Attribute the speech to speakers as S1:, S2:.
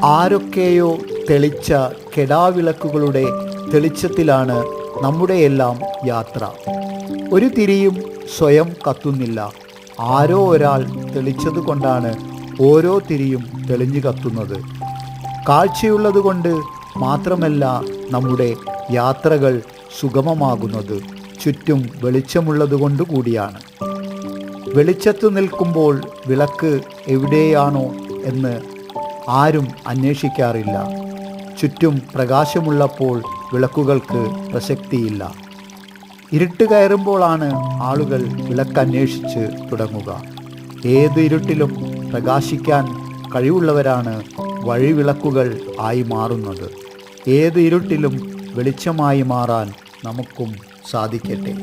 S1: ആരൊക്കെയോ തെളിച്ച കെടാവിളക്കുകളുടെ തെളിച്ചത്തിലാണ് നമ്മുടെയെല്ലാം യാത്ര. ഒരു തിരിയും സ്വയം കത്തുന്നില്ല. ആരോ ഒരാൾ തെളിച്ചതുകൊണ്ടാണ് ഓരോ തിരിയും തെളിഞ്ഞു കത്തുന്നത്. കാഴ്ചയുള്ളതുകൊണ്ട് മാത്രമല്ല നമ്മുടെ യാത്രകൾ സുഗമമാകുന്നത്, ചുറ്റും വെളിച്ചമുള്ളതുകൊണ്ട് കൂടിയാണ്. വെളിച്ചത്ത് നിൽക്കുമ്പോൾ വിളക്ക് എവിടെയാണോ എന്ന് ആരും അന്വേഷിക്കാറില്ല. ചുറ്റും പ്രകാശമുള്ളപ്പോൾ വിളക്കുകൾക്ക് പ്രസക്തിയില്ല. ഇരുട്ട് കയറുമ്പോഴാണ് ആളുകൾ വിളക്കന്വേഷിച്ച് തുടങ്ങുക. ഏത് ഇരുട്ടിലും പ്രകാശിക്കാൻ കഴിവുള്ളവരാണ് വഴിവിളക്കുകൾ ആയി മാറുന്നത്. ഏത് ഇരുട്ടിലും വെളിച്ചമായി മാറാൻ നമുക്കും സാധിക്കട്ടെ.